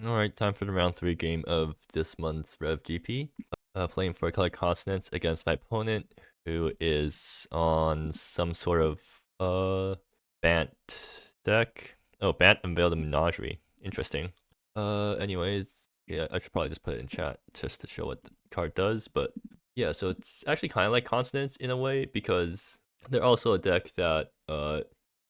Alright, time for the round 3 game of this month's REV GP. Playing for color Consonance against my opponent, who is on some sort of Bant deck. Oh, Bant unveiled a menagerie. Interesting. Anyways, yeah, I should probably just put it in chat just to show what the card does, but yeah, so it's actually kind of like Consonance in a way, because they're also a deck that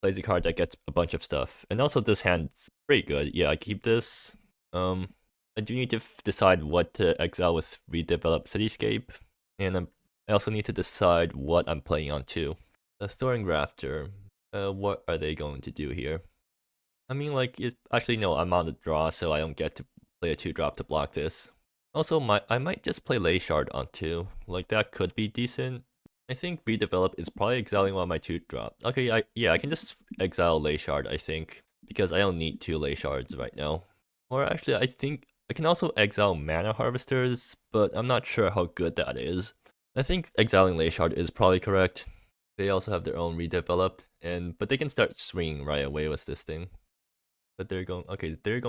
plays a card that gets a bunch of stuff. And also this hand's pretty good. Yeah, I keep this. I do need to decide what to exile with redevelop Cityscape, and I also need to decide what I'm playing on too. The Storing Rafter, what are they going to do here? I mean, like, actually no, I'm on the draw, so I don't get to play a 2-drop to block this. Also, I might just play Lay Shard on 2, like that could be decent. I think redevelop is probably exiling one of my 2-drop. Okay, I can just exile Lay Shard, I think, because I don't need 2 Lay Shards right now. Or actually, I think I can also exile Mana Harvesters, but I'm not sure how good that is. I think exiling Lay Shard is probably correct. They also have their own redeveloped, but they can start swinging right away with this thing. But they're going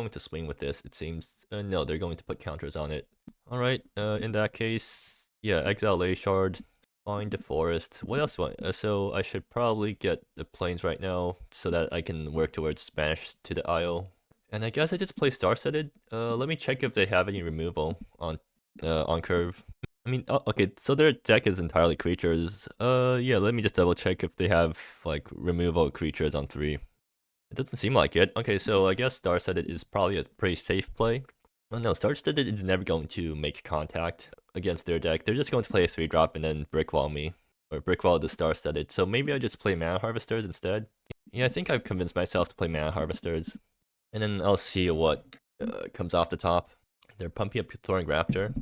to swing with this, it seems. No, they're going to put counters on it. Alright, in that case, yeah, exile Lay Shard, find the forest. What else do I, so I should probably get the plains right now, so that I can work towards Spanish to the Isle. And I guess I just play Star-Setted. Let me check if they have any removal on curve. I mean, okay, so their deck is entirely creatures. Yeah, let me just double check if they have, like, removal creatures on 3. It doesn't seem like it. Okay, so I guess Star-Studded is probably a pretty safe play. Oh no, Star-Studded is never going to make contact against their deck. They're just going to play a 3-drop and then Brickwall me. Or Brickwall the Star-Studded. So maybe I just play Mana Harvesters instead. Yeah, I think I've convinced myself to play Mana Harvesters. And then I'll see what comes off the top. They're pumping up Thorin Raptor.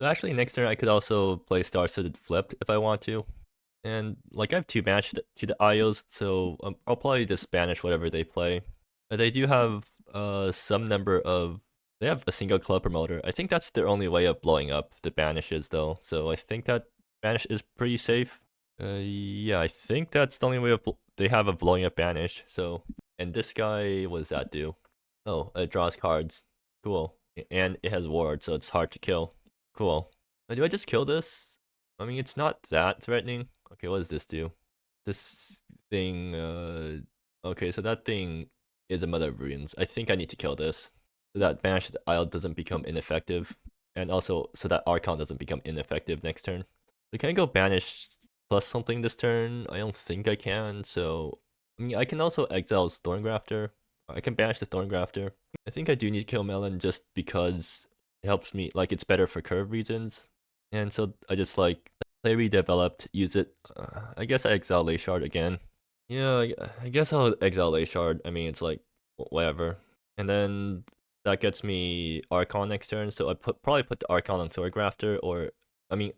So actually, next turn I could also play Star-Studded Flipped if I want to. And like I have 2 banish to the IOs, so I'll probably just banish whatever they play. They do have some number of. They have a single club promoter. I think that's their only way of blowing up the banishes, though. So I think that banish is pretty safe. Yeah, I think that's the only way of they have of blowing up banish. So, and this guy, what does that do? Oh, it draws cards. Cool. And it has ward, so it's hard to kill. Cool. Do I just kill this? I mean, it's not that threatening. Okay, what does this do? This thing, okay, so that thing is a Mother of Runes. I think I need to kill this, so that Banished Isle doesn't become ineffective, and also so that Archon doesn't become ineffective next turn. So can I go Banish plus something this turn? I don't think I can, so... I mean, I can also exile Thorngrafter. I can banish the Thorngrafter. I think I do need to kill Melon just because it helps me, like, it's better for curve reasons. And so I just, like, play redeveloped, use it. I guess I exile Lay Shard again. Yeah, I guess I'll exile Lay Shard. I mean, it's like, whatever. And then that gets me Archon next turn, so I probably put the Archon on Thorgrafter, or, I mean,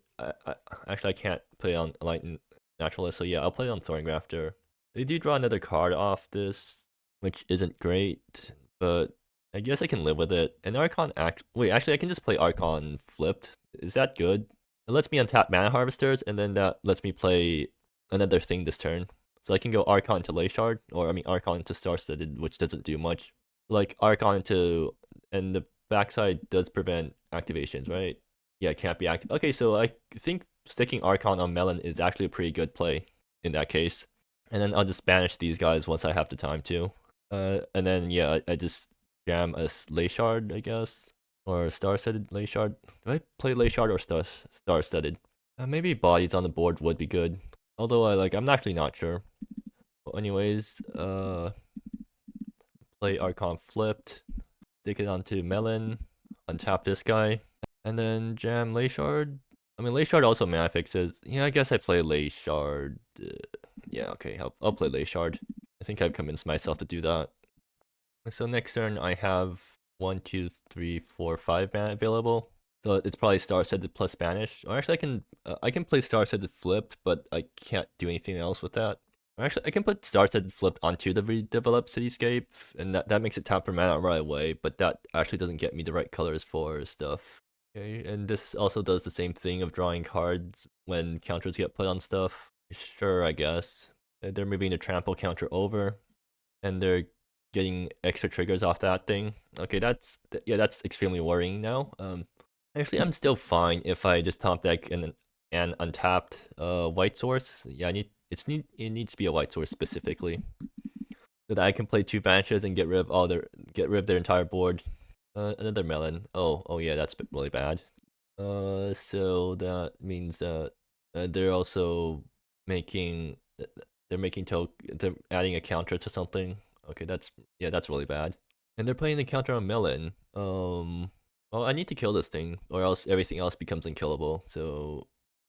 actually I can't play on Enlightened Naturalist, so yeah, I'll play on Thorngrafter. They do draw another card off this, which isn't great, but I guess I can live with it. And Archon wait, actually I can just play Archon flipped. Is that good? It lets me untap Mana Harvesters, and then that lets me play another thing this turn. So I can go Archon to Lay Shard, or I mean Archon to Star-Studded, which doesn't do much. Like Archon into, and the backside does prevent activations, right? Yeah, it can't be active. Okay, so I think sticking Archon on Melon is actually a pretty good play in that case. And then I'll just banish these guys once I have the time to. And then yeah, I just jam a Lay Shard, I guess, or Star-Studded Lay Shard. Do I play Lay Shard or Star-Studded? Maybe bodies on the board would be good. Although I'm actually not sure. Well, anyways, play Archon flipped, stick it onto Melon, untap this guy, and then jam Lay Shard. I mean, Lay Shard also mana fixes. Yeah, I guess I play Lay Shard. Yeah, okay, I'll play Lay Shard. I think I've convinced myself to do that. So next turn I have 1, 2, 3, 4, 5 mana available. So it's probably Star-Studded plus Spanish. Or actually I can play Star-Studded flipped, but I can't do anything else with that. Or actually I can put Star-Studded flipped onto the redeveloped Cityscape, and that makes it tap for mana right away, but that actually doesn't get me the right colors for stuff. Okay, and this also does the same thing of drawing cards when counters get put on stuff. Sure, I guess. They're moving the trample counter over, and they're getting extra triggers off that thing. Okay, that's extremely worrying now. Actually, I'm still fine if I just top deck an untapped white source. Yeah, it needs to be a white source specifically, so that I can play 2 banishes and get rid of their entire board. Another melon. Oh yeah, that's really bad. So that means that they're also making they're adding a counter to something. Okay, that's really bad. And they're playing the counter on melon. Well, I need to kill this thing, or else everything else becomes unkillable. So,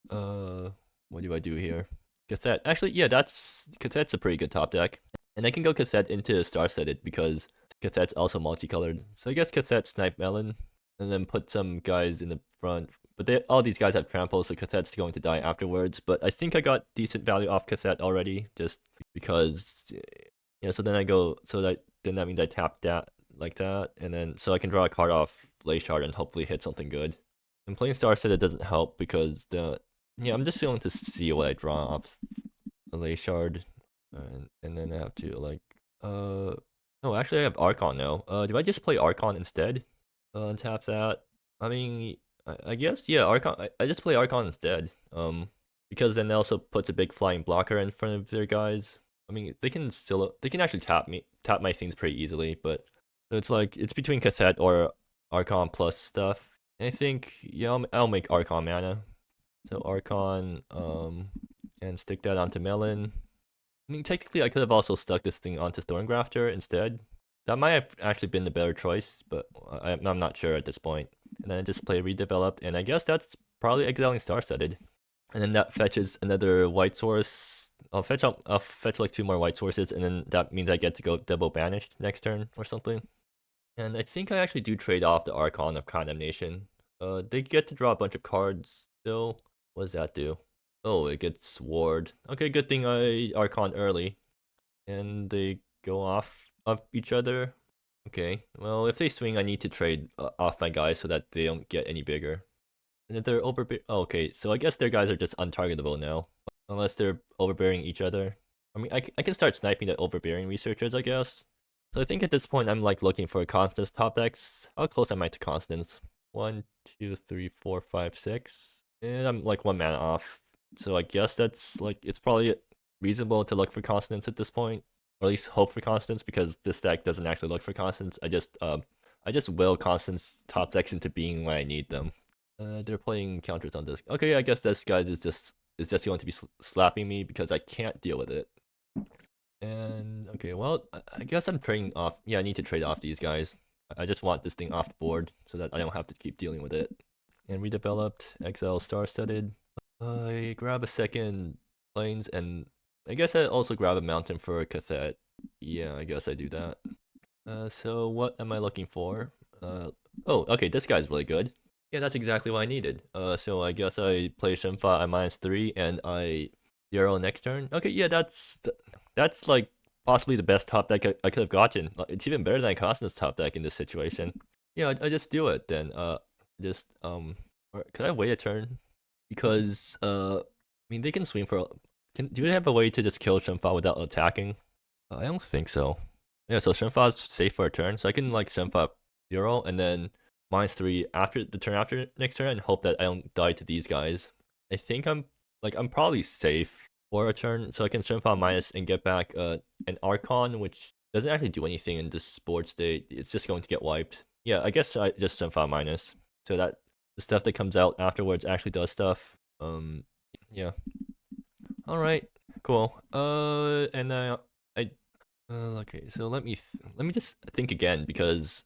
what do I do here? Cassette. Actually, yeah, Cassette's a pretty good top deck. And I can go Cassette into Star-Setted because Cassette's also multicolored. So I guess Cassette Snipe Melon, and then put some guys in the front. But all these guys have trample, so Cassette's going to die afterwards. But I think I got decent value off Cassette already, just because, so then that means I tap that like that, and then so I can draw a card off Lay Shard and hopefully hit something good. And playing Star-Setted doesn't help because I'm just going to see what I draw off a Lay Shard. And then I have to no, actually I have Archon now. Do I just play Archon instead? Tap that. I mean, I guess, yeah, Archon. I just play Archon instead. Because then it also puts a big flying blocker in front of their guys. I mean, they can actually tap my things pretty easily, but it's between Cassette or Archon plus stuff. And I think, yeah, I'll make Archon mana. So Archon, and stick that onto Melon. I mean, technically, I could have also stuck this thing onto Thorngrafter instead. That might have actually been the better choice, but I'm not sure at this point. And then I just play Redeveloped, and I guess that's probably exiling Star-Setted. And then that fetches another white source. I'll fetch like 2 more white sources, and then that means I get to go double banished next turn or something. And I think I actually do trade off the Archon of Condemnation. They get to draw a bunch of cards still. What does that do? Oh, it gets ward. Okay, good thing I Archon early. And they go off of each other. Okay, well, if they swing, I need to trade off my guys so that they don't get any bigger. And if they're okay, so I guess their guys are just untargetable now. Unless they're overbearing each other. I mean, I can start sniping the overbearing researchers, I guess. So I think at this point, I'm like looking for Constance top decks. How close am I to Constance? 1, 2, 3, 4, 5, 6. And I'm like 1 mana off. So I guess that's like, it's probably reasonable to look for Consonance at this point, or at least hope for Consonance, because this deck doesn't actually look for Consonance. I just will Consonance top decks into being when I need them. They're playing counters on this. Okay, I guess this guy is just going to be slapping me because I can't deal with it. And okay, well, I guess I'm trading off. Yeah, I need to trade off these guys. I just want this thing off the board so that I don't have to keep dealing with it. And Redeveloped, exile Star-Studded. I grab a second Plains, and I guess I also grab a mountain for a Cassette. Yeah, I guess I do that. So what am I looking for? Oh, okay, this guy's really good. Yeah, that's exactly what I needed. So I guess I play Shenfa at -3, and I 0 next turn. Okay, yeah, that's like possibly the best top deck I could have gotten. It's even better than Constance's top deck in this situation. Yeah, I just do it then. Or could I wait a turn? Because I mean, they can swing for. Do they have a way to just kill Shenfa without attacking? I don't think so. Yeah, so Shenfa's safe for a turn, so I can like Shenfa 0 and then -3 after the turn after next turn and hope that I don't die to these guys. I think I'm probably safe for a turn, so I can Shenfa minus and get back an Archon, which doesn't actually do anything in this board state. It's just going to get wiped. Yeah, I guess I just Shenfa minus, so that the stuff that comes out afterwards actually does stuff. Yeah. All right, cool. And okay. So let me just think again, because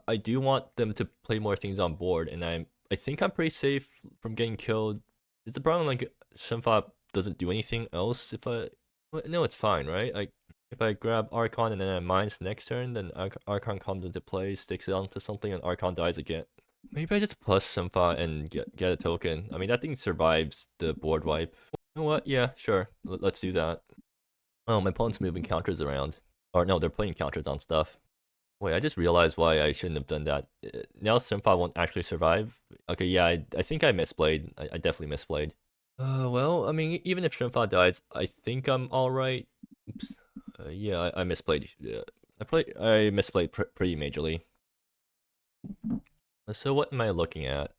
I do want them to play more things on board, and I think I'm pretty safe from getting killed. Is the problem like Shenfa doesn't do anything else if no, it's fine, right? Like if I grab Archon and then I mines next turn, then Archon comes into play, sticks it onto something, and Archon dies again. Maybe I just plus Shenfa and get a token. I mean, that thing survives the board wipe. You know what? Yeah, sure. Let's do that. Oh, my opponent's moving counters around. Or no, they're playing counters on stuff. Wait, I just realized why I shouldn't have done that. Now Shenfa won't actually survive. Okay, yeah, I think I misplayed. I definitely misplayed. Well, I mean, even if Shenfa dies, I think I'm alright. Oops. Yeah, I misplayed. I misplayed pretty majorly. So what am I looking at?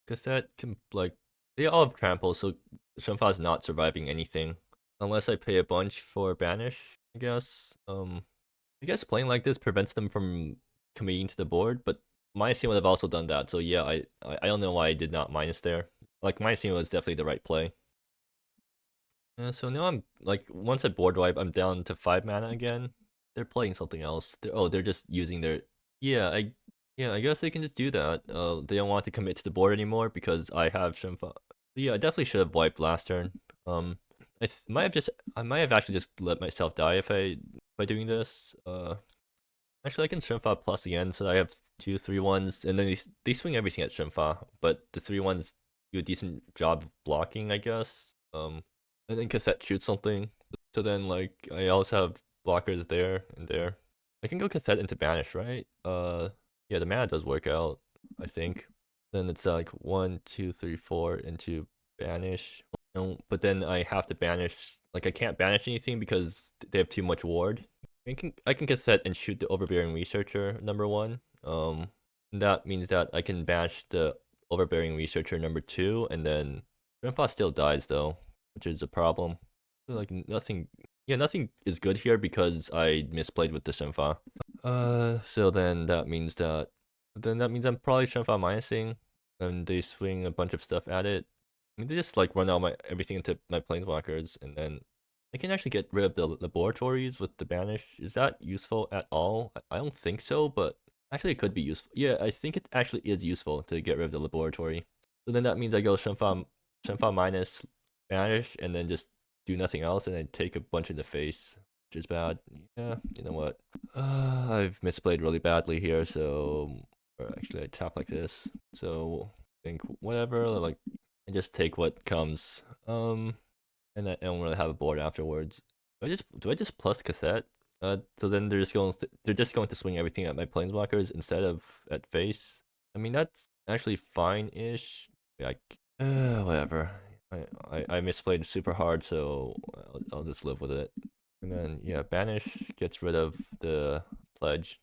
Because that can, like, they all have trample, so Shenfa's not surviving anything. Unless I pay a bunch for banish, I guess. I guess playing like this prevents them from committing to the board, but my scene would have also done that, so yeah, I don't know why I did not minus there. Like, my scene was definitely the right play. So now I'm, like, once I board wipe, I'm down to 5 mana again. They're playing something else. They're just using their... Yeah, I guess they can just do that. They don't want to commit to the board anymore because I have Shenfa. Yeah, I definitely should have wiped last turn. I might have actually just let myself die if by doing this. Actually, I can Shenfa plus again, so I have 2 3/1s, and then they swing everything at Shenfa, but the 3/1s do a decent job of blocking, I guess. And then cassette shoots something. So then, like, I also have blockers there and there. I can go cassette into banish, right? Yeah, the mana does work out, I think. Then it's like 1, 2, 3, 4 into banish. But then I have to banish. Like, I can't banish anything because they have too much ward. I can cassette and shoot the overbearing researcher number 1. That means that I can banish the overbearing researcher number 2, and then Grandpa still dies though, which is a problem. So, like, nothing is good here because I misplayed with the Shenfa. So then that means I'm probably Shenfa minusing, and they swing a bunch of stuff at it. I mean, they just, like, run out everything into my planeswalkers, and then I can actually get rid of the laboratories with the banish. Is that useful at all? I don't think so, but actually it could be useful. Yeah, I think it actually is useful to get rid of the laboratory. So then that means I go Shenfa minus banish, and then just do nothing else, and then take a bunch in the face, which is bad. Yeah, you know what? I've misplayed really badly here, so... Or actually, I tap like this. So, I think whatever, like, I just take what comes. And I don't really have a board afterwards. Do I just plus cassette? So then they're just going to swing everything at my planeswalkers instead of at face. I mean, that's actually fine-ish. Like, whatever. I misplayed super hard, so I'll just live with it. And then, yeah, banish gets rid of the pledge,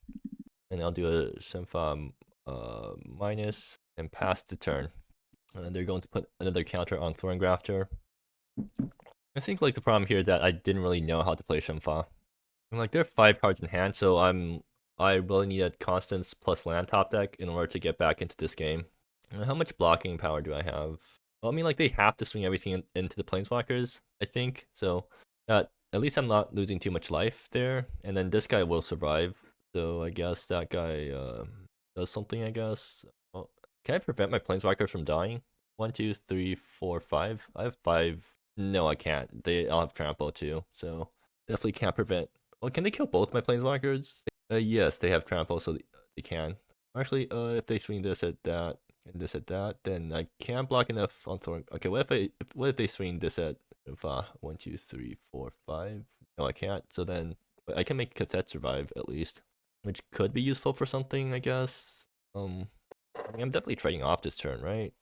and I'll do a Shenfa minus and pass the turn. And then they're going to put another counter on Thorngrafter. I think, like, the problem here is that I didn't really know how to play Shenfa. And, like, there are 5 cards in hand, so I really need a Constance plus land top deck in order to get back into this game. How much blocking power do I have? Well, I mean, like, they have to swing everything into the planeswalkers, I think. So that at least I'm not losing too much life there. And then this guy will survive. So I guess that guy does something, I guess. Well, can I prevent my planeswalkers from dying? 1, 2, 3, 4, 5. I have 5. No, I can't. They all have trample too, so definitely can't prevent. Well, can they kill both my planeswalkers? Yes, they have trample, so they can. Actually, if they swing this at that and this at that, then I can't block enough on Thorn. Okay, what if they swing this at 1, 2, 3, 4, 5? No, I can't. So then I can make Cathette survive at least, which could be useful for something, I guess. I mean, I'm definitely trading off this turn, right?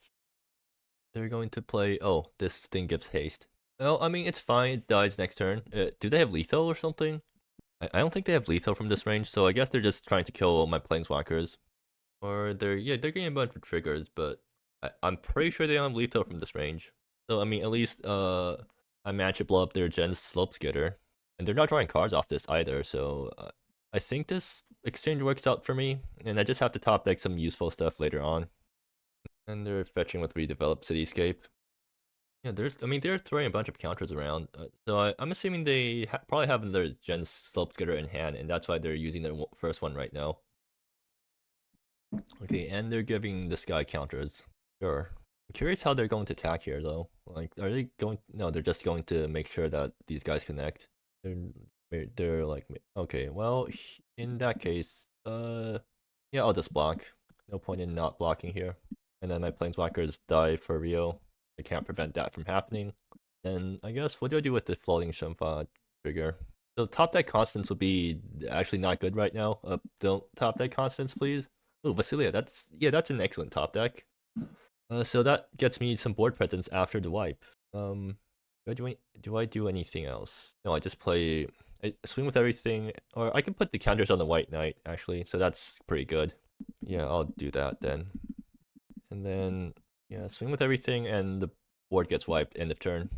They're going to play... Oh, this thing gives haste. Well, I mean, it's fine. It dies next turn. Do they have lethal or something? I don't think they have lethal from this range, so I guess they're just trying to kill my planeswalkers. Or they're getting a bunch of triggers, but I'm pretty sure they don't have lethal from this range. So, I mean, at least I managed to blow up their Gen's Slopeskitter. And they're not drawing cards off this either, so I think this exchange works out for me. And I just have to top deck some useful stuff later on. And they're fetching with Redeveloped Cityscape. Yeah, they're throwing a bunch of counters around. So I'm assuming they probably have their Gen Slopeskitter in hand, and that's why they're using their first one right now. Okay, and they're giving this guy counters. Sure. I'm curious how they're going to attack here, though. Like, are they going... No, they're just going to make sure that these guys connect. They're like... Okay, well, in that case, yeah, I'll just block. No point in not blocking here. And then my planeswalkers die for Rio. I can't prevent that from happening. Then I guess, what do I do with the floating Shenfa trigger? So top deck Constance would be actually not good right now. Don't top deck Constance, please. Oh, Vasilia, that's an excellent top deck. So that gets me some board presence after the wipe. Do I do anything else? No, I just play I swing with everything, or I can put the counters on the white knight actually, so that's pretty good. Yeah, I'll do that then. And then yeah, swing with everything, and the board gets wiped end of turn.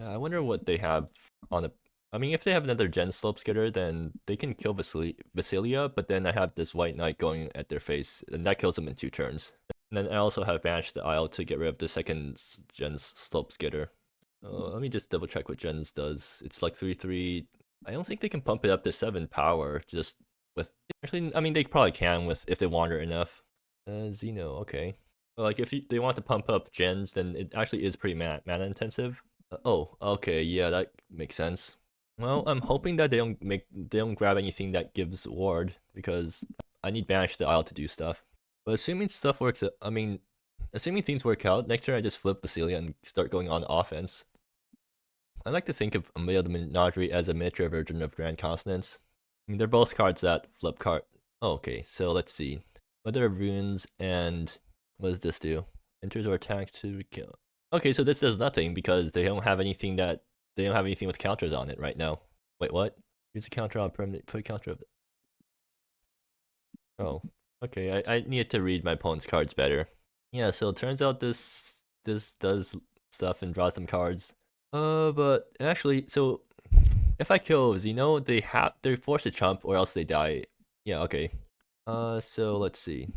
I wonder what they have on the. I mean, if they have another Gen Slope Skitter, then they can kill Vasilia, but then I have this White Knight going at their face, and that kills them in 2 turns. And then I also have banished the Isle to get rid of the second Gen's Slope Skitter. Let me just double check what Gen's does. It's like 3/3. I don't think they can pump it up to 7 power just with. Actually, I mean, they probably can with if they wander enough. Xeno, okay. Like if they want to pump up gens, then it actually is pretty mana intensive. Oh, okay, yeah, that makes sense. Well, I'm hoping that they don't grab anything that gives ward, because I need banish the Isle to do stuff. But assuming stuff works, I mean, assuming things work out, next turn I just flip Basilia and start going on offense. I like to think of Amelia the Menagerie as a miniature version of Grand Consonance. I mean, they're both cards that flip card. Oh, okay, so let's see. Mother of Runes and what does this do? Enters or attacks to kill. Okay, so this does nothing because they don't have anything with counters on it right now. Wait, what? Use a counter on permanent. Put a counter of. Oh, okay. I needed to read my opponent's cards better. Yeah, so it turns out this does stuff and draws some cards. But actually, so if I kill Xeno, they're forced to chump or else they die. Yeah, okay. So let's see.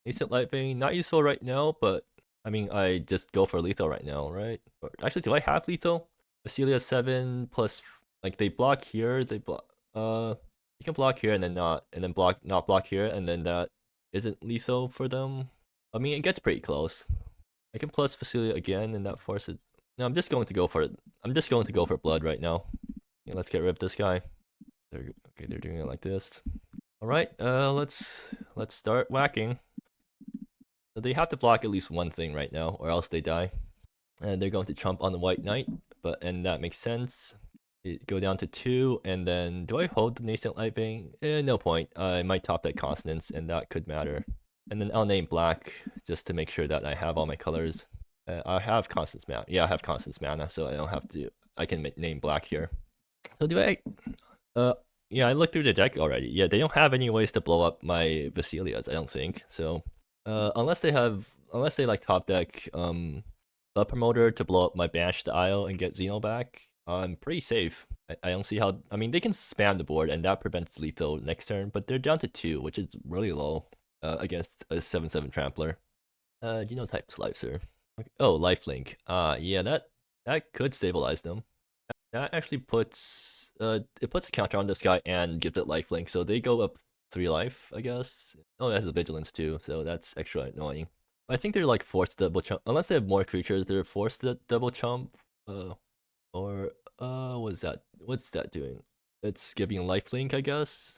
Decent Light Vein, not useful right now, but I mean, I just go for lethal right now, right? Or, actually, do I have lethal? Basilia 7 plus, like, they block here, they block, you can block here and then not block here, and then that isn't lethal for them. I mean, it gets pretty close. I can plus Basilia again, and that forces. No, I'm just going to go for it. I'm just going to go for blood right now. Yeah, let's get rid of this guy. They're doing it like this. All right, let's start whacking. So they have to block at least one thing right now, or else they die. And they're going to chump on the White Knight, and that makes sense. It go down to 2, and then do I hold the Nascent Light Vein? No point. I might top that Consonance, and that could matter. And then I'll name black just to make sure that I have all my colors. I have Constance mana. Yeah, I have Constance mana, so I don't have to. I can name black here. So do I? Yeah, I looked through the deck already. Yeah, they don't have any ways to blow up my Vasilias, I don't think. So, unless they like top deck Blood Promoter to blow up my Banish the Isle and get Xeno back, I'm pretty safe. I don't see how. I mean, they can spam the board and that prevents lethal next turn, but they're down to 2, which is really low against a 7/7 Trampler. Genotype Slicer. Okay. Oh, Lifelink. Yeah, that could stabilize them. That actually puts it puts a counter on this guy and gives it lifelink, so they go up 3 life, I guess. Oh, it has a vigilance too, so that's extra annoying. I think they're like forced to double chump unless they have more creatures. They're forced to double chump. What's that? What's that doing? It's giving lifelink, I guess.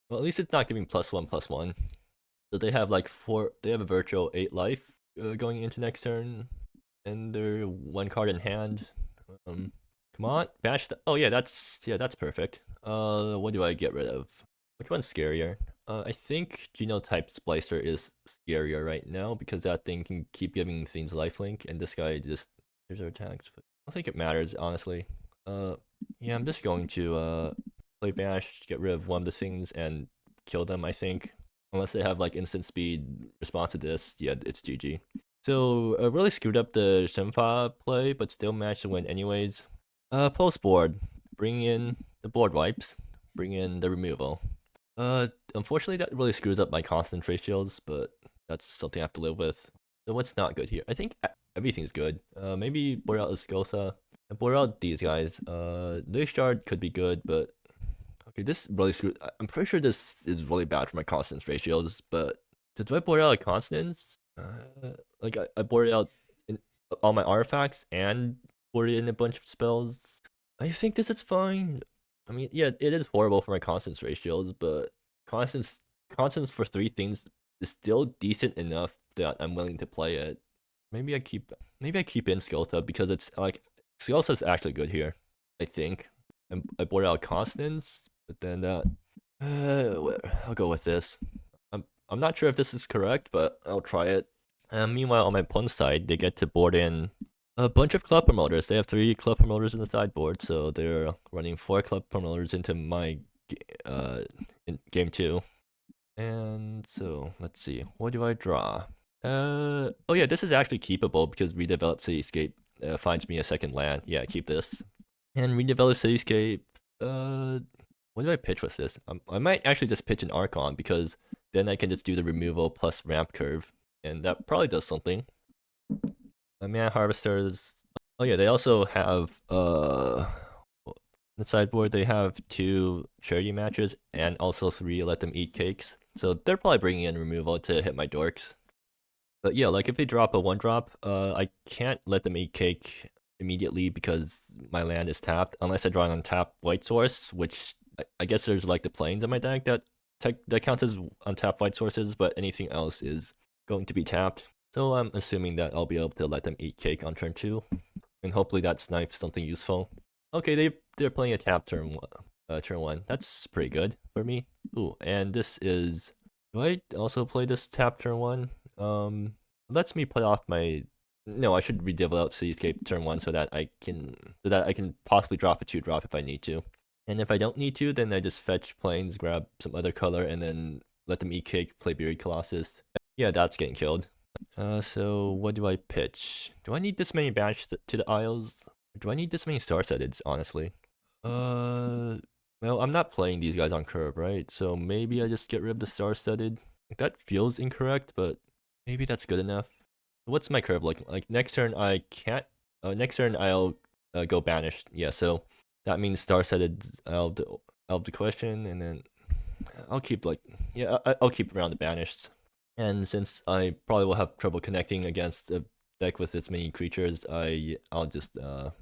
Well, at least it's not giving +1/+1. So they have like 4. They have a virtual 8 life going into next turn, and they're 1 card in hand. Come on, bash the. Oh yeah, that's perfect. What do I get rid of? Which one's scarier? I think Genotype Splicer is scarier right now because that thing can keep giving things lifelink, and this guy just there's our attacks. But I don't think it matters honestly. Yeah, I'm just going to play bash, get rid of one of the things, and kill them. I think unless they have like instant speed response to this, yeah, it's GG. So I really screwed up the Shenfa play, but still managed to win anyways. Post board, bring in the board wipes, bring in the removal. Unfortunately that really screws up my constant ratios, but that's something I have to live with. So what's not good here? I think everything's good. Maybe Boreal Escotha. Boreal these guys. Shard could be good, but okay, this really screwed. I'm pretty sure this is really bad for my constant ratios, but do I Boreal a Constance? Like I Boreal in all my artifacts and in a bunch of spells. I think this is fine. I mean, yeah, it is horrible for my Constance ratios, but Constance for 3 things is still decent enough that I'm willing to play it. Maybe I keep in Skotha because it's like Skotha is actually good here. I think. And I boarded out Constance, but then that. I'll go with this. I'm not sure if this is correct, but I'll try it. Meanwhile, on my opponent's side, they get to board in A bunch of club promoters. They have 3 club promoters in the sideboard, so they're running 4 club promoters into my in game 2. And so let's see, what do I draw? Oh yeah, this is actually keepable because redeveloped cityscape finds me a second land. Yeah, keep this. And redeveloped cityscape. What do I pitch with this? I might actually just pitch an Archon because then I can just do the removal plus ramp curve, and that probably does something. Mana harvesters. Oh yeah, they also have the sideboard they have 2 charity matches and also 3 let them eat cakes. So they're probably bringing in removal to hit my dorks. But yeah, like if they drop a 1-drop, I can't let them eat cake immediately because my land is tapped unless I draw an untapped white source, which I guess there's like the plains in my deck that counts as untapped white sources, but anything else is going to be tapped. So I'm assuming that I'll be able to let them eat cake on turn 2, and hopefully that snipes something useful. Okay, they're playing a tap turn 1. That's pretty good for me. Ooh, and this is. Do I also play this tap turn 1? Lets me play off my. No, I should redevelop Cityscape turn 1 so that I can possibly drop a 2-drop if I need to. And if I don't need to, then I just fetch plains, grab some other color, and then let them eat cake, play Buried Colossus. Yeah, that's getting killed. So what do I pitch? Do I need this many banish to the Isles? Or do I need this many star-setteds, honestly? Well, I'm not playing these guys on curve, right? So maybe I just get rid of the star-setted. That feels incorrect, but maybe that's good enough. What's my curve like? Like next turn I can't. Next turn I'll go banished. Yeah, so that means star-setted. I'll have the question, and then I'll keep like I'll keep around the banished. And since I probably will have trouble connecting against a deck with this many creatures, I'll just I'll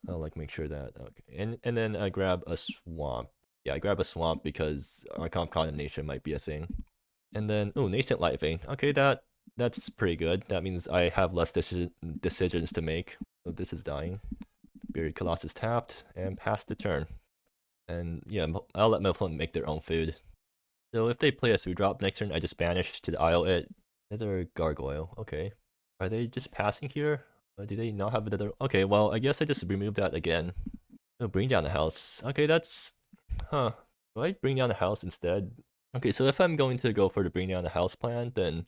like make sure that okay. And then I grab a swamp. Yeah, I grab a swamp because Archon Condemnation might be a thing. And then Nascent Light Vein. Okay, that's pretty good. That means I have less decisions to make. So this is dying. Buried Colossus tapped and pass the turn. And yeah, I'll let my opponent make their own food. So if they play a 3-drop next turn, I just banish to the Isle it. Another Gargoyle. Okay. Are they just passing here? Do they not have another? Okay, well, I guess I just remove that again. Oh, bring down the house. Okay, that's... Huh. Do I bring down the house instead? Okay, so if I'm going to go for the bring down the house plan, then...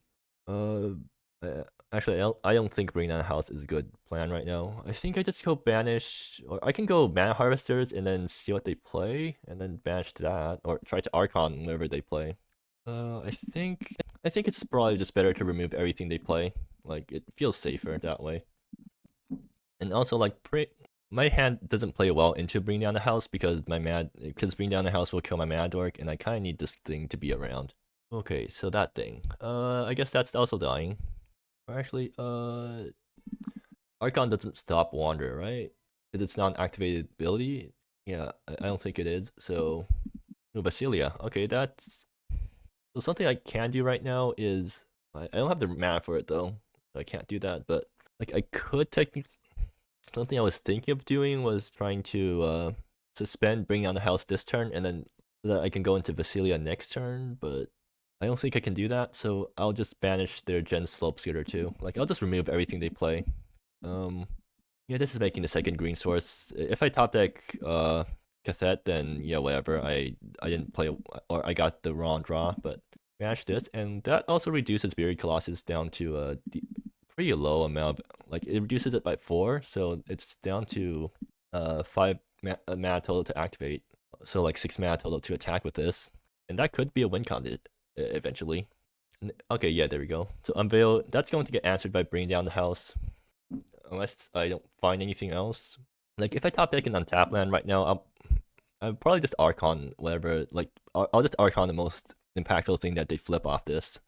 Actually, I don't think bring down the house is a good plan right now. I think I just go banish... Or I can go Mana Harvesters and then see what they play, and then banish that, or try to Archon whenever they play. I think it's probably just better to remove everything they play. Like, it feels safer that way. And also, like, my hand doesn't play well into Bring Down the House because Bring Down the House will kill my Mad Dork, and I kind of need this thing to be around. Okay, so that thing. I guess that's also dying. Or actually, Archon doesn't stop Wander, right? Because it's not an activated ability. Yeah, I don't think it is. So, Basilia. Okay, that's... So something I can do right now is... I don't have the mana for it, though. So I can't do that, but... Like, I could technically... Something I was thinking of doing was trying to suspend Bring Down the House this turn, and then so that I can go into Vasilia next turn, but I don't think I can do that, so I'll just banish their Gen Slopeskitter too. Like, I'll just remove everything they play. Yeah, this is making the second green source. If I top deck Cathette, then yeah, whatever. I didn't play, or I got the wrong draw, but banish this, and that also reduces Buried Colossus down to a pretty low amount. Like, it reduces it by 4, so it's down to 5 mana total to activate. So like 6 mana total to attack with this, and that could be a win con eventually. Okay, yeah, there we go. So Unveil, that's going to get answered by Bring Down the House, unless I don't find anything else. Like, if I top deck an untap land right now, I'll probably just Archon whatever. Like, I'll just Archon the most impactful thing that they flip off this.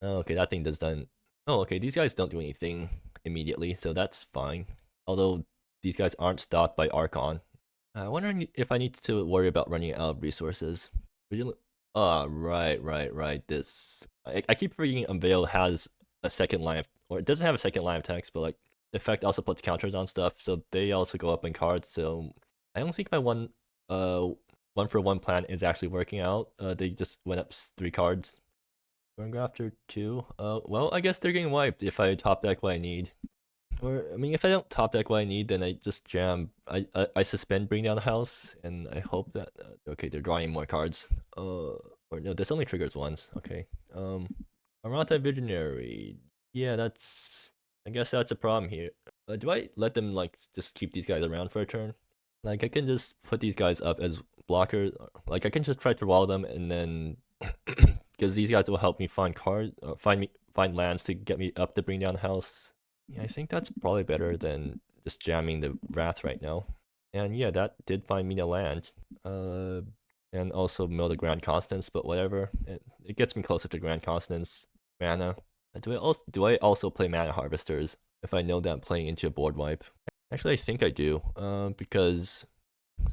Okay, that thing does done. Oh, okay, these guys don't do anything immediately, so that's fine. Although these guys aren't stopped by Archon. I'm wondering if I need to worry about running out of resources. Right. This... I keep forgetting Unveil has a second line, or it doesn't have a second line of text, but like, the effect also puts counters on stuff, so they also go up in cards, so I don't think my one for one plan is actually working out. They just went up 3 cards. After 2. Well, I guess they're getting wiped if I top deck what I need. Or I mean, if I don't top deck what I need, then I just jam. I suspend bring down the house, and I hope that okay, they're drawing more cards. Or no, this only triggers once. Okay. Arata Visionary. Yeah, that's. I guess that's a problem here. Do I let them like just keep these guys around for a turn? Like I can just put these guys up as blockers. Like I can just try to wall them, and then because these guys will help me find find lands to get me up to bring down the house. Yeah, I think that's probably better than just jamming the Wrath right now. And yeah, that did find me a land. And also mill the Grand Constance, but whatever. It gets me closer to Grand Constance mana. Do I also play Mana Harvesters if I know that I'm playing into a board wipe? Actually, I think I do. Because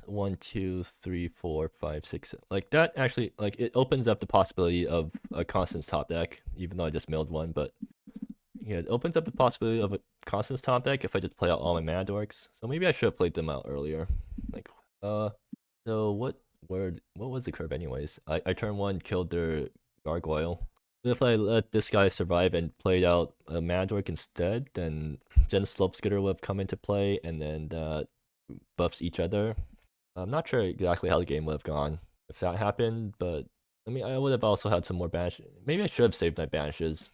1, 2, 3, 4, 5, 6. Like that actually, like it opens up the possibility of a Constance top deck, even though I just milled one. But yeah, it opens up the possibility of a Constance top deck if I just play out all my mana dorks. So maybe I should have played them out earlier. Like, so what was the curve anyways? I turn 1, killed their gargoyle. If I let this guy survive and played out a mana dork instead, then Gen Slopeskidder would have come into play, and then that buffs each other. I'm not sure exactly how the game would have gone if that happened, but I mean, I would have also had some more banish. Maybe I should have saved my banishes.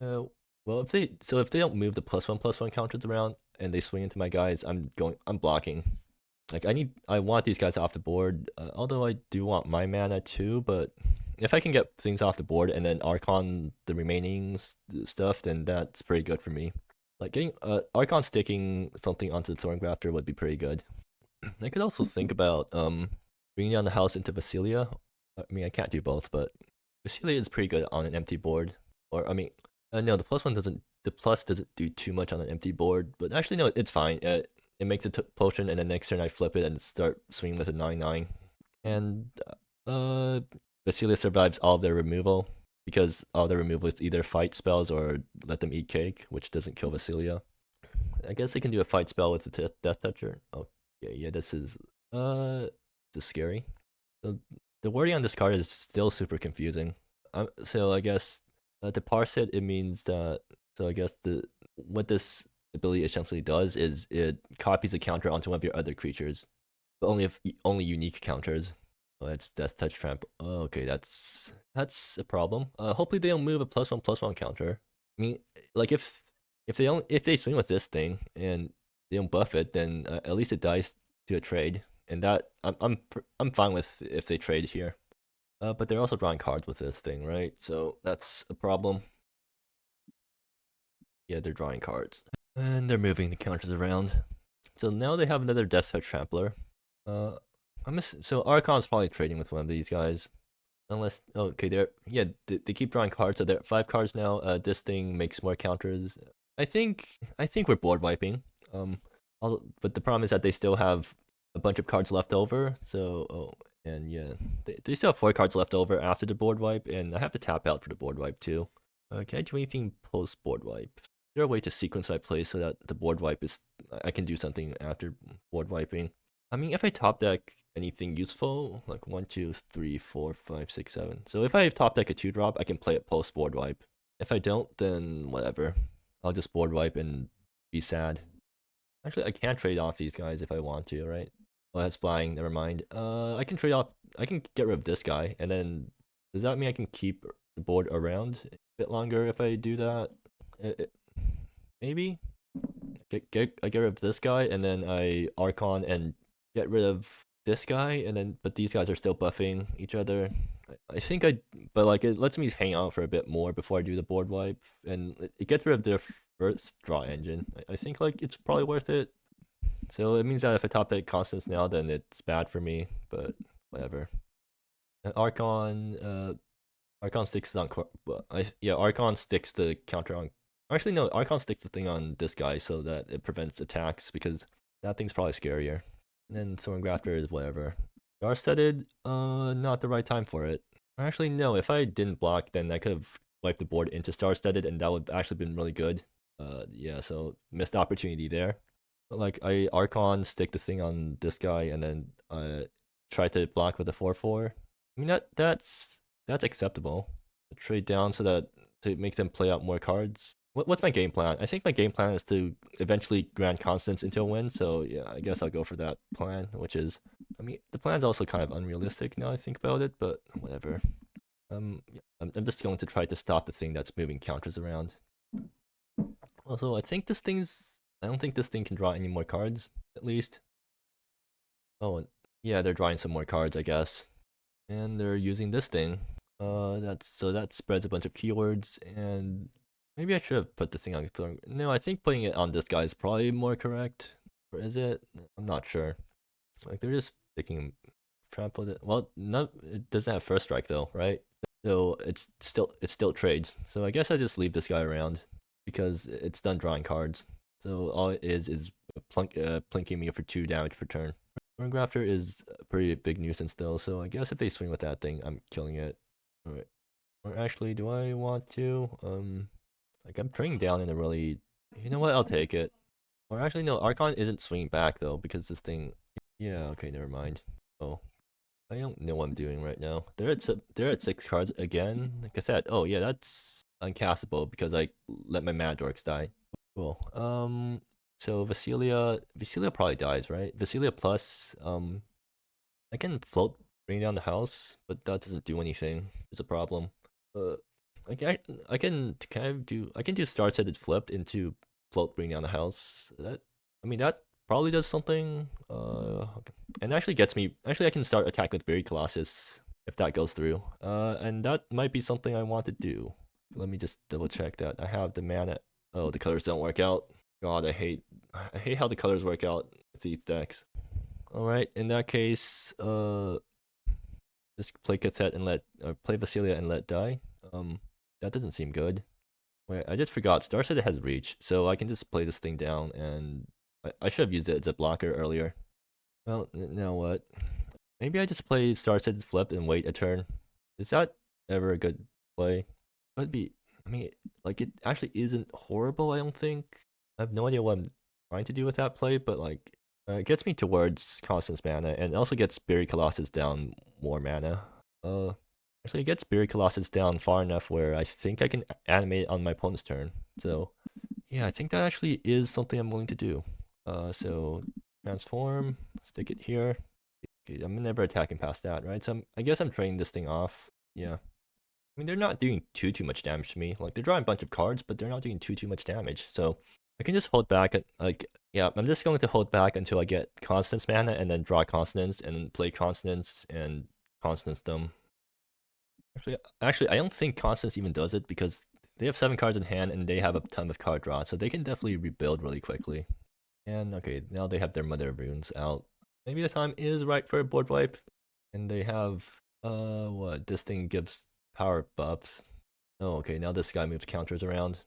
Uh, well, if they don't move the +1/+1 counters around and they swing into my guys, I'm blocking. Like I want these guys off the board. Although I do want my mana too, but if I can get things off the board and then Archon the remaining stuff, then that's pretty good for me. Like getting Archon sticking something onto the Thorngrafter would be pretty good. I could also think about bringing down the house into Vasilia. I mean, I can't do both, but Vasilia is pretty good on an empty board. Or I mean, no, the plus doesn't do too much on an empty board. But actually, no, it's fine. It makes a potion, and the next turn I flip it and start swinging with a 9/9. And Vasilia survives all of their removal because all their removal is either fight spells or let them eat cake, which doesn't kill Vasilia. I guess they can do a fight spell with the Death Toucher. Oh, yeah, this is scary. The wording on this card is still super confusing. So I guess to parse it, it means that. So I guess what this ability essentially does is it copies a counter onto one of your other creatures, but only unique counters. Oh, that's Death Touch Tramp. Oh, okay, that's a problem. Hopefully they don't move a +1/+1 counter. I mean, like if they swing with this thing and they don't buff it, then at least it dies to a trade, and that I'm fine with if they trade here. But they're also drawing cards with this thing, right? So that's a problem. Yeah, they're drawing cards, and they're moving the counters around. So now they have another Death Touch Trampler. So Archon's probably trading with one of these guys. Unless, okay, they keep drawing cards, so they're 5 cards now. This thing makes more counters. I think we're board wiping. But the problem is that they still have a bunch of cards left over. So, and yeah, they still have 4 cards left over after the board wipe, and I have to tap out for the board wipe too. Can I do anything post board wipe? Is there a way to sequence my plays so that the board wipe is I can do something after board wiping? I mean, if I top deck anything useful, like 1, 2, 3, 4, 5, 6, 7. So if I top deck a 2-drop, I can play it post board wipe. If I don't, then whatever. I'll just board wipe and be sad. Actually, I can trade off these guys if I want to, right? Oh, that's flying. Never mind. I can trade off. I can get rid of this guy, and then does that mean I can keep the board around a bit longer if I do that? Maybe. I get rid of this guy, and then I Archon and get rid of this guy, and then but these guys are still buffing each other. I think but like it lets me hang out for a bit more before I do the board wipe, and it gets rid of their first draw engine. I think like it's probably worth it. So it means that if I top deck Constance now, then it's bad for me, but whatever. Archon sticks on Archon sticks the counter on. Actually, no, Archon sticks the thing on this guy so that it prevents attacks because that thing's probably scarier. And then Thorngrafter is whatever. Star-studded, not the right time for it. Actually, no, if I didn't block, then I could have wiped the board into Star-studded, and that would have actually been really good. Yeah, so missed opportunity there. But like, I Archon stick the thing on this guy, and then try to block with a 4/4. I mean, that's acceptable. Trade down so that to make them play out more cards. what's my game plan? I think my game plan is to eventually grant Constance into a win. So yeah, I guess I'll go for that plan, which is, I mean, the plan's also kind of unrealistic now I think about it, but whatever. Yeah, I'm just going to try to stop the thing that's moving counters around. Also, I don't think this thing can draw any more cards, at least. Oh, yeah, they're drawing some more cards, I guess. And they're using this thing. So that spreads a bunch of keywords, and maybe I should have put the thing on Throne. No, I think putting it on this guy is probably more correct. Or is it? I'm not sure. Like, they're just picking trample it. Well, no, it doesn't have first strike though, right? So it still trades. So I guess I just leave this guy around because it's done drawing cards. So all it is plinking me for 2 damage per turn. Grafter is a pretty big nuisance still, so I guess if they swing with that thing, I'm killing it. Alright. Or actually, do I want to? Like, I'm trading down in a really... You know what, I'll take it. Or actually, no, Archon isn't swinging back, though, because this thing... Yeah, okay, never mind. Oh. I don't know what I'm doing right now. They're at 6 cards again. Like I said, oh yeah, that's uncastable because I let my Mad Dorks die. Cool. So Vasilia probably dies, right? Vasilia plus, I can float, bring down the house, but that doesn't do anything. It's a problem. I can do star setted flipped into float, bring down the house. That probably does something. And actually gets me. Actually, I can start attack with Buried Colossus if that goes through. And that might be something I want to do. Let me just double check that I have the mana. Oh, the colors don't work out. God, I hate how the colors work out with these decks. Alright, in that case, just play Cathette and play Vasilia and let die. That doesn't seem good. Wait, I just forgot, Starset has reach, so I can just play this thing down, and I should have used it as a blocker earlier. Well, now what? Maybe I just play Starset flipped and wait a turn. Is that ever a good play? Could be. I mean, like, it actually isn't horrible, I don't think. I have no idea what I'm trying to do with that play, but like, it gets me towards Constance mana, and it also gets Buried Colossus down more mana. Actually, it gets Buried Colossus down far enough where I think I can animate it on my opponent's turn. So, yeah, I think that actually is something I'm willing to do. So, transform, stick it here. Okay, I'm never attacking past that, right? So I guess I'm trading this thing off. Yeah. I mean, they're not doing too much damage to me. Like, they're drawing a bunch of cards, but they're not doing too much damage. So I can just hold back. Yeah, I'm just going to hold back until I get Consonance mana and then draw Consonance and then play Consonance and Consonance them. Actually, I don't think Consonance even does it because they have 7 cards in hand and they have a ton of card draw, so they can definitely rebuild really quickly. And okay, now they have their Mother Runes out. Maybe the time is right for a board wipe. And they have, what? This thing gives power buffs. Oh, okay, now this guy moves counters around.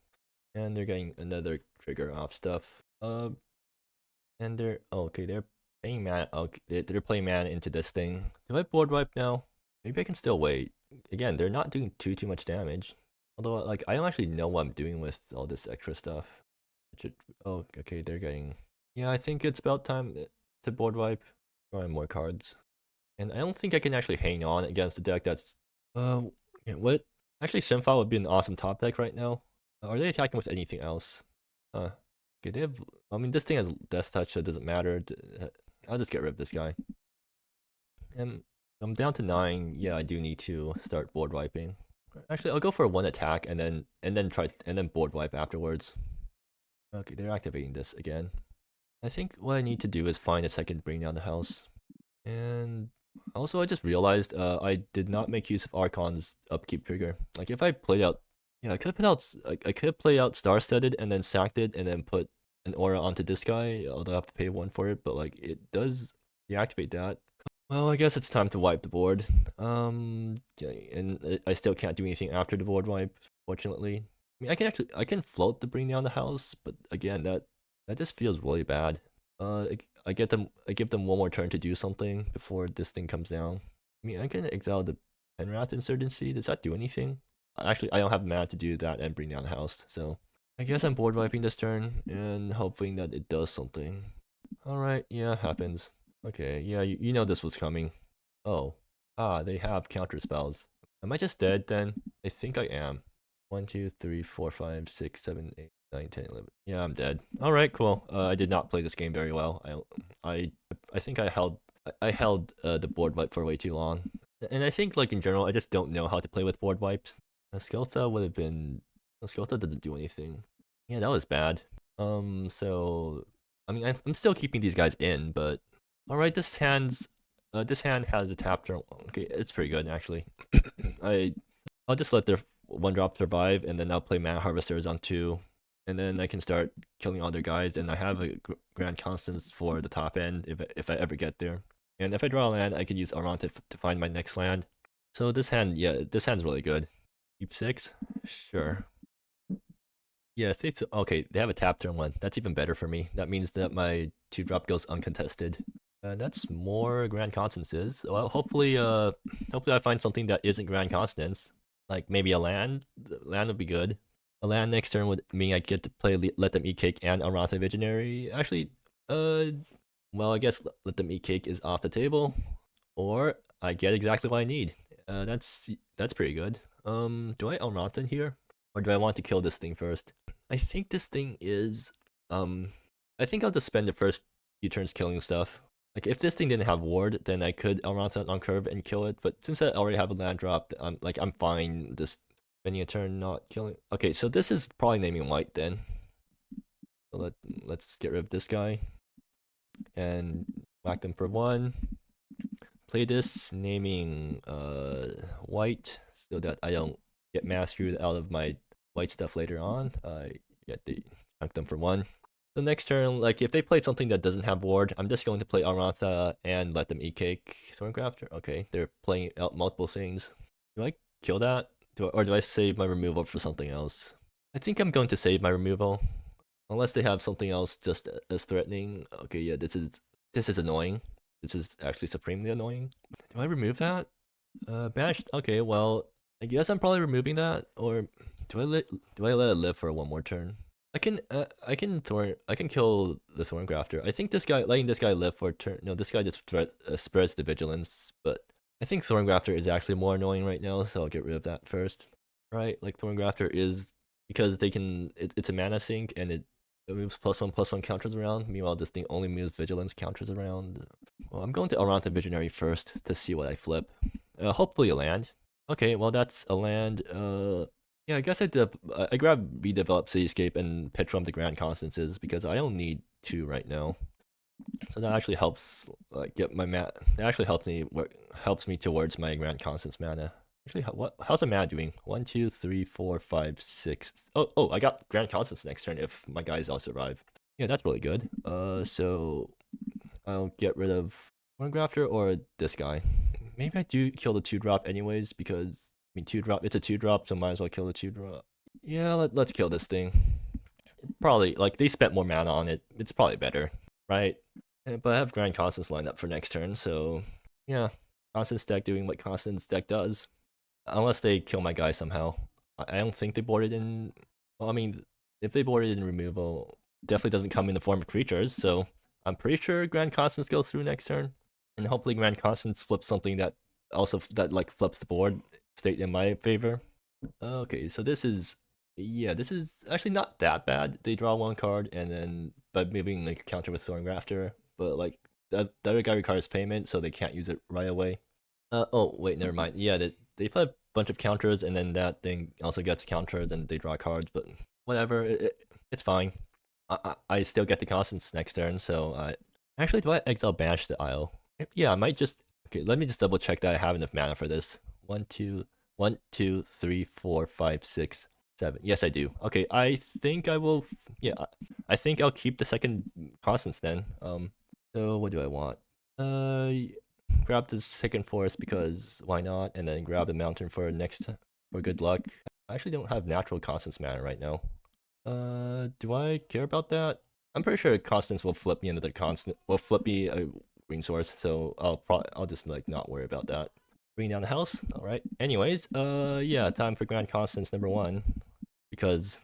And they're getting another trigger off stuff. And they're, oh, okay, they're paying mana. Okay, they're playing mana into this thing. Do I board wipe now? Maybe I can still wait. Again, they're not doing too much damage. Although, like, I don't actually know what I'm doing with all this extra stuff. Oh, okay, they're getting... Yeah, I think it's about time to board wipe. Drawing more cards. And I don't think I can actually hang on against a deck that's... yeah, what? Actually, Shenfile would be an awesome top deck right now. Are they attacking with anything else? Okay, they have... I mean, this thing has Death Touch, so it doesn't matter. I'll just get rid of this guy. And I'm down to 9. Yeah, I do need to start board wiping. Actually, I'll go for 1 attack and then board wipe afterwards. Okay, they're activating this again. I think what I need to do is find a second bring down the house. And also I just realized I did not make use of Archon's upkeep trigger. Like if I played out, yeah, I could have played out Star Studded and then sacked it and then put an aura onto this guy, although I have to pay 1 for it, but like it does deactivate that. Well, I guess it's time to wipe the board. And I still can't do anything after the board wipe, fortunately. I mean, I can float to bring down the house, but again, that just feels really bad. I give them 1 more turn to do something before this thing comes down. I mean, I can exile the Penwrath Insurgency. Does that do anything? Actually, I don't have mana to do that and bring down the house, so I guess I'm board wiping this turn and hoping that it does something. Alright, yeah, happens. Okay, yeah, you know this was coming. Oh. Ah, they have counter spells. Am I just dead then? I think I am. 1, 2, 3, 4, 5, 6, 7, 8, 9, 10, 11. Yeah, I'm dead. All right, cool. I did not play this game very well. I think I held the board wipe for way too long, and I think like in general, I just don't know how to play with board wipes. Skelta would have been. Skelta doesn't do anything. Yeah, that was bad. So I mean, I'm still keeping these guys in, but all right, this hand has a tap turn. Okay, it's pretty good actually. I'll just let their one drop survive, and then I'll play Mana Harvesters on 2, and then I can start killing all their guys, and I have a Grand Constance for the top end if I ever get there. And if I draw a land, I can use Aranta to find my next land. So this hand, yeah, this hand's really good. Keep 6? Sure. Yeah, it's okay. They have a tap turn 1. That's even better for me. That means that my 2-drop goes uncontested. That's more Grand Constances. Well, hopefully I find something that isn't Grand Constance. Like maybe a land. Land would be good. A land next turn would mean I get to play Let Them Eat Cake and Aranta Visionary. Actually, well, I guess Let Them Eat Cake is off the table, or I get exactly what I need. That's pretty good. Do I Aranta here, or do I want to kill this thing first? I think this thing is I think I'll just spend the first few turns killing stuff. Like if this thing didn't have ward, then I could Aranta on curve and kill it. But since I already have a land drop, I'm fine just spending a turn not killing. Okay, so this is probably naming white then. So let's get rid of this guy and whack them for 1. Play this naming white so that I don't get mass screwed out of my white stuff later on. I get the chunk them for 1. The next turn, like if they played something that doesn't have ward, I'm just going to play Arantha and Let Them Eat Cake. Thorncrafter. Okay, they're playing out multiple things. Do I kill that? Or do I save my removal for something else? I think I'm going to save my removal, unless they have something else just as threatening. Okay, yeah, this is annoying. This is actually supremely annoying. Do I remove that? Banished. Okay, well, I guess I'm probably removing that, or do I let it live for 1 more turn? I can kill the Thorncrafter. I think letting this guy live for a turn. No, this guy just spreads the vigilance, but I think Thorncrafter is actually more annoying right now, so I'll get rid of that first. Right, like Thorncrafter is because they can. It's a mana sink and it moves +1/+1 counters around. Meanwhile, this thing only moves vigilance counters around. Well, I'm going to Aranta Visionary first to see what I flip. Hopefully a land. Okay, well that's a land. Yeah, I guess I grab Redevelop Cityscape and pitch from the Grand Constances because I don't need 2 right now. So that actually helps get my mana. That actually helps me towards my Grand Constance mana. Actually, how's the mana doing? 1, 2, 3, 4, 5, 6. Oh, I got Grand Constance next turn if my guys all survive. Yeah, that's really good. So I'll get rid of Thorncrafter or this guy. Maybe I do kill the 2-drop anyways because I mean 2-drop. It's a 2-drop, so might as well kill the 2-drop. Yeah, let's kill this thing. Probably like they spent more mana on it. It's probably better, right? But I have Grand Constance lined up for next turn, so yeah, Constance deck doing what Constance deck does. Unless they kill my guy somehow. I don't think they boarded in. Well, I mean, if they boarded in removal, definitely doesn't come in the form of creatures. So I'm pretty sure Grand Constance goes through next turn, and hopefully Grand Constance flips something that like flips the board state in my favor. Okay, so this is actually not that bad. They draw 1 card and then by moving like counter with Thorncrafter, but like the other guy requires payment, so they can't use it right away. Oh wait, never mind. Yeah, they play a bunch of counters, and then that thing also gets countered, and they draw cards. But whatever, it's fine. I still get the Constance next turn, so actually, do I exile banish the Isle? Yeah, I might just. Okay, let me just double check that I have enough mana for this. 1, 2, 3, 4, 5, 6, 7. Yes, I do. Okay, I think I will. Yeah, I think I'll keep the second Constance then. So what do I want? Grab the second forest because why not, and then grab the mountain for good luck. I actually don't have natural Constance mana right now. Do I care about that? I'm pretty sure Constance will flip me another constant. Will flip me a green source, so I'll just like not worry about that. Bring down the house. All right. Anyways, yeah, time for Grand Constance number 1, because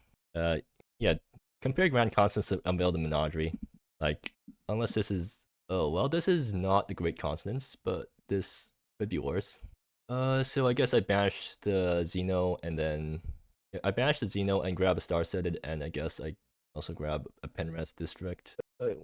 yeah, compare Grand Constance to Unveil the Menagerie. Like, unless this is. Oh, well, this is not a great Constance, but this could be worse. So I guess I banish the Xeno, and then I banished the Xeno and grab a Star-Studded, and I guess I also grab a Penrith District.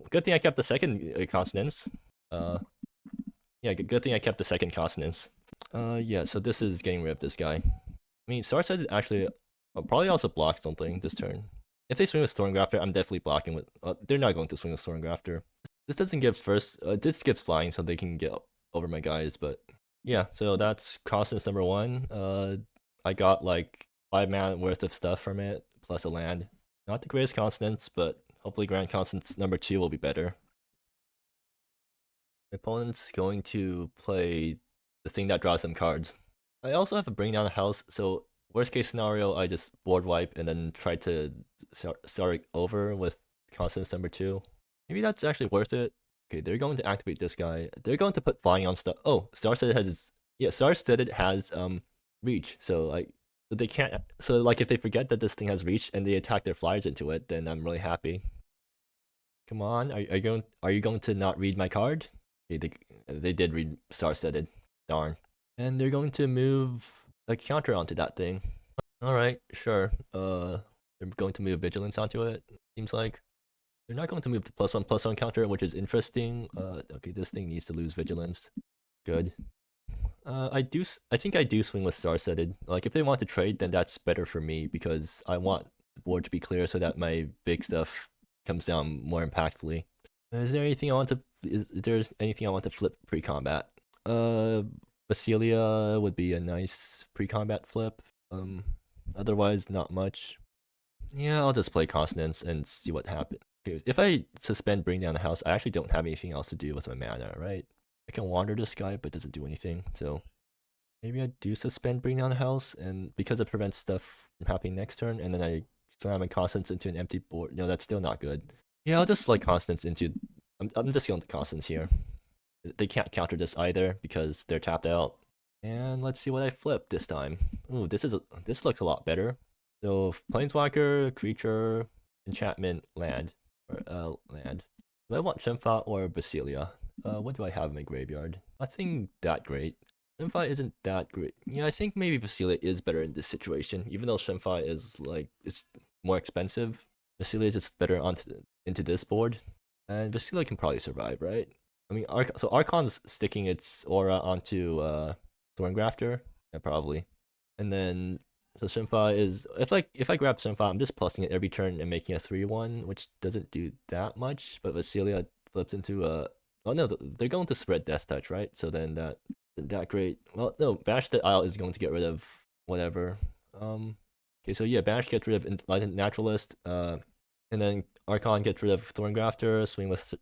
Good thing I kept the second Consonance. Yeah, good thing I kept the second Consonance. Yeah, so this is getting rid of this guy. I mean, Star-Studded actually probably also block something this turn. If they swing with Thorngrafter, I'm definitely blocking with... they're not going to swing with Thorngrafter. This doesn't give first... this gives flying so they can get over my guys, but... Yeah, so that's Consonance number 1. I got like 5 mana worth of stuff from it, plus a land. Not the greatest Consonance, but hopefully Grand Consonance number 2 will be better. My opponent's going to play the thing that draws them cards. I also have a Bring Down a House, so worst case scenario, I just board wipe and then try to start over with Consonance number 2. Maybe that's actually worth it. Okay, they're going to activate this guy. They're going to put flying on stuff. Oh, Star-Studded has... Yeah, Star-Studded has reach, so like... they can't... So like if they forget that this thing has reach and they attack their flyers into it, then I'm really happy. Come on, are you going to not read my card? Okay, they did read Star-Studded. Darn. And they're going to move a counter onto that thing. Alright, sure. They're going to move Vigilance onto it, seems like. They're not going to move the +1/+1 counter, which is interesting. Okay, this thing needs to lose Vigilance. Good. I think I do swing with Star-Studded. Like, if they want to trade, then that's better for me, because I want the board to be clear so that my big stuff comes down more impactfully. Is there anything I want to... Is there anything I want to flip pre-combat? Basilia would be a nice pre-combat flip. Otherwise, not much. Yeah, I'll just play Consonance and see what happens. Okay, if I suspend Bring Down the House, I actually don't have anything else to do with my mana, right? I can wander this guy, but it doesn't do anything, so... Maybe I do suspend Bring Down the House, and because it prevents stuff from happening next turn, and then I slam a Consonance into an empty board. No, that's still not good. Yeah, I'll just like Consonance into... I'm just going to Consonance here. They can't counter this either, because they're tapped out. And let's see what I flip this time. Ooh, this looks a lot better. So, Planeswalker, creature, enchantment, land. Or, land. Do I want Shemfa or Basilia? What do I have in my graveyard? Nothing that great. Shemfa isn't that great. Yeah, I think maybe Basilia is better in this situation, even though Shemfa is, like, it's more expensive. Basilia is just better into this board. And Basilia can probably survive, right? I mean, so Archon's sticking its aura onto, Thorngrafter? Yeah, probably. And then... So Shemfa is... If I grab Shemfa, I'm just plussing it every turn and making a 3/1, which doesn't do that much, but Basilia flips into a... Oh no, they're going to spread Death Touch, right? So then that isn't that great. Well, no, Banish the Isle is going to get rid of whatever. Okay, so yeah, Banish gets rid of Enlightened Naturalist, and then Archon gets rid of Thorngrafter, swing with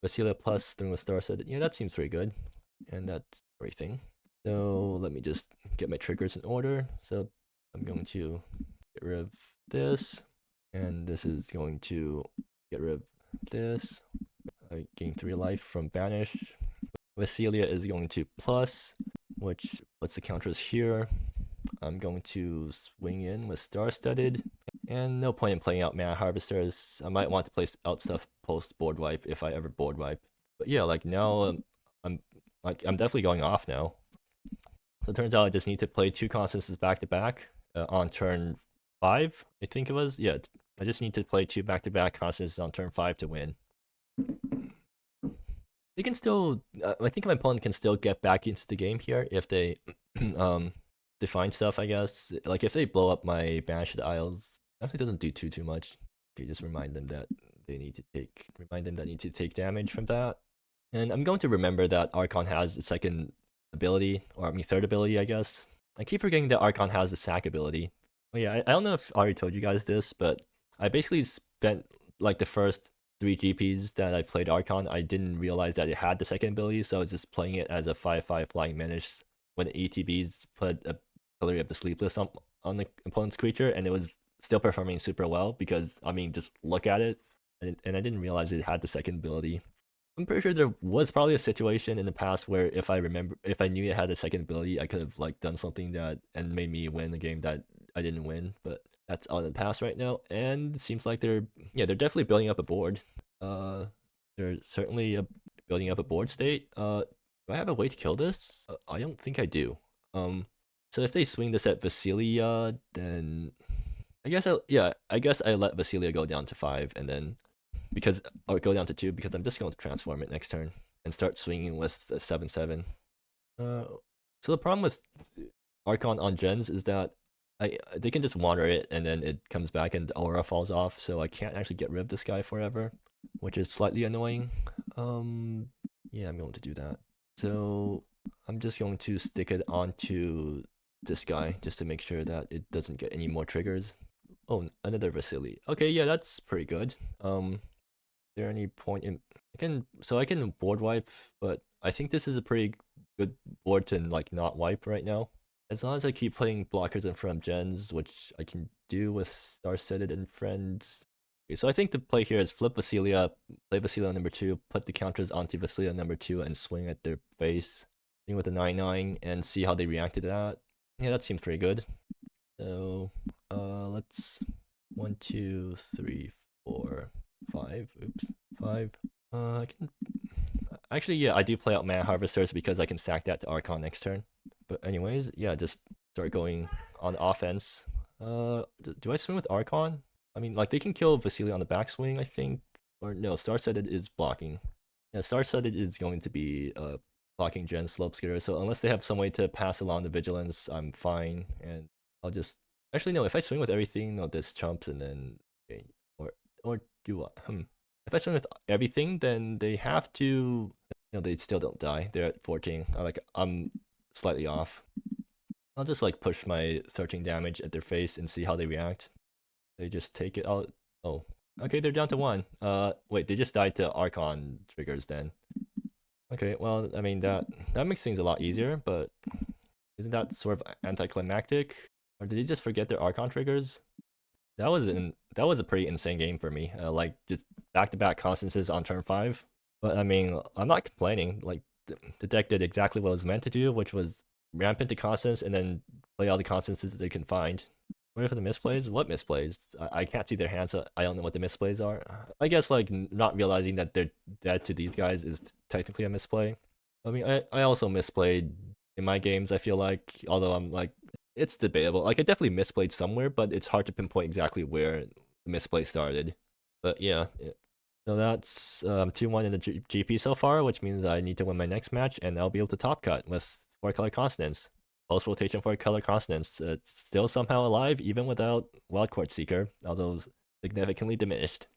Basilia plus, swing with Star-Studded. Yeah, that seems pretty good. And that's everything. So let me just get my triggers in order. So I'm going to get rid of this, and this is going to get rid of this. I gain 3 life from Banish. Basilia is going to plus, which puts the counters here. I'm going to swing in with Star-Studded, and no point in playing out Mana Harvesters. I might want to place out stuff post board wipe if I ever board wipe. But yeah, like now I'm definitely going off now. So it turns out I just need to play 2 Constances back to back on turn 5, I think it was. Yeah, I just need to play 2 back-to-back Constances on turn 5 to win. They can still... I think my opponent can still get back into the game here if they define stuff, I guess. Like, if they blow up my Banish the Isles, actually doesn't do too much. Okay, just remind them that they need to take... Remind them that they need to take damage from that. And I'm going to remember that Archon has the second ability, or I mean third ability, I guess. I keep forgetting that Archon has the sack ability. Oh yeah, I don't know if I already told you guys this, but I basically spent like the first 3 GPs that I played Archon. I didn't realize that it had the second ability, so I was just playing it as a 5/5 Flying Menace when the ETBs put a Pillory of the Sleepless on the opponent's creature, and it was still performing super well because, I mean, just look at it, and I didn't realize it had the second ability. I'm pretty sure there was probably a situation in the past where if I knew it had a second ability, I could have like done something that and made me win a game that I didn't win, but that's all in the past right now. And it seems like they're definitely building up a board. They're certainly building up a board state. Do I have a way to kill this? I don't think I do. So if they swing this at Basilia, then I guess I let Vasilia go down to 5 and then or go down to 2 because I'm just going to transform it next turn and start swinging with a 7/7. So the problem with Archon on gens is that they can just water it and then it comes back and the aura falls off, so I can't actually get rid of this guy forever, which is slightly annoying. Yeah, I'm going to do that. So I'm just going to stick it onto this guy just to make sure that it doesn't get any more triggers. Oh, another Vasily. Okay, yeah, that's pretty good. Is there any point in I can board wipe, but I think this is a pretty good board to like not wipe right now. As long as I keep playing blockers in front of gens, which I can do with Star-Setted and Friends. Okay, so I think the play here is flip Vasilia, play Vasilia number 2, put the counters onto Vasilia number 2, and swing at their face. Swing with a 9/9 and see how they react to that. Yeah, that seems pretty good. So, let's 1, 2, 3, 4, 5. Oops, 5. I can actually, yeah, I do play out Mana Harvesters because I can stack that to Archon next turn. But anyways, yeah, just start going on offense. Do I swing with Archon? I mean, like, they can kill Vasily on the backswing, I think. Or no, Star-Setted is blocking. Yeah, Star-Setted is going to be blocking Gen Slopeskitter, so unless they have some way to pass along the Vigilance, I'm fine. And I'll just... Actually, no, if I swing with everything, no, this chumps and then... Okay, or do what? If I swing with everything, then they have to... they still don't die. They're at 14. I'm slightly off. I'll just like push my 13 damage at their face and see how they react. They just take it out. Oh, okay, they're down to 1. Wait, they just died to Archon triggers then. Okay, well, I mean that makes things a lot easier, but isn't that sort of anticlimactic? Or did they just forget their Archon triggers? That was a pretty insane game for me. Like just back-to-back constances on turn 5. But I mean, I'm not complaining. Like the deck did exactly what it was meant to do, which was ramp into Constance and then play all the Constances they can find. Wait for the misplays? What misplays? I can't see their hands, so I don't know what the misplays are. I guess like not realizing that they're dead to these guys is technically a misplay. I mean, I also misplayed in my games, I feel like, although I'm like, it's debatable. Like I definitely misplayed somewhere, but it's hard to pinpoint exactly where the misplay started. But yeah. So that's 2-1 in the GP so far, which means I need to win my next match, and I'll be able to top cut with 4-color Consonance. Post rotation 4-color Consonance. It's still somehow alive, even without Wildcourt Seeker, although significantly diminished.